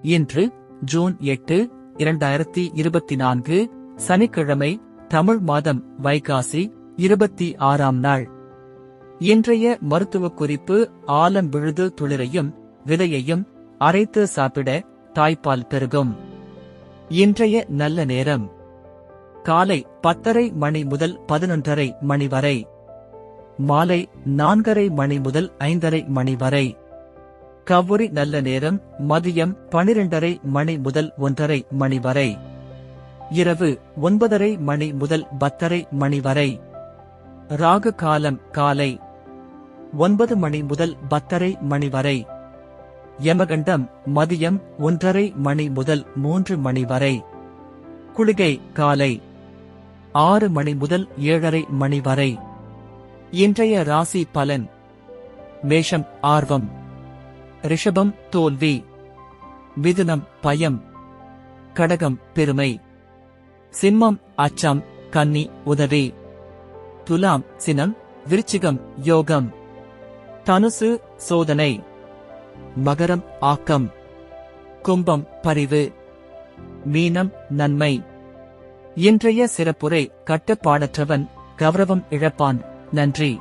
இன்று ஜூன் 8, 2024 சனிக்கிழமை, தமிழ் மாதம் வைகாசி 26ஆம் நாள். இன்றைய மருத்துவ குறிப்பு: ஆலம் விழுது துளிரையும் விதையையும் அரைத்து சாப்பிட தாய்ப்பால் பெருகும். இன்றைய நல்ல நேரம்: காலை 10:30 மணி முதல் 11:30 மணி வரை, மாலை 4:30 மணி முதல் 5:30 மணி வரை. கவுரி நல்ல நேரம்: மதியம் 12:30 மணி முதல் 1:30 மணி வரை, இரவு 9:30 மணி முதல் 10:30 மணி வரை. ராகு காலம்: காலை 9 மணி முதல் 10:30 மணி வரை. யமகண்டம்: மதியம் 1:30 மணி முதல் 3 மணி வரை. குளிகை: காலை 6 மணி முதல் 7:30 மணி வரை. இன்றைய ராசி பலன்: மேஷம் ஆர்வம், ரிஷபம் தோல்வி, மிதுனம் பயம், கடகம் பெருமை, சிம்மம் அச்சம், கன்னி உதவி, துலாம் சினம், விருச்சிகம் யோகம், தனுசு சோதனை, மகரம் ஆக்கம், கும்பம் பரிவு, மீனம் நன்மை. இன்றைய சிறப்புரை: கட்டுப்பாடற்றவன் கௌரவம் இழப்பான். நன்றி.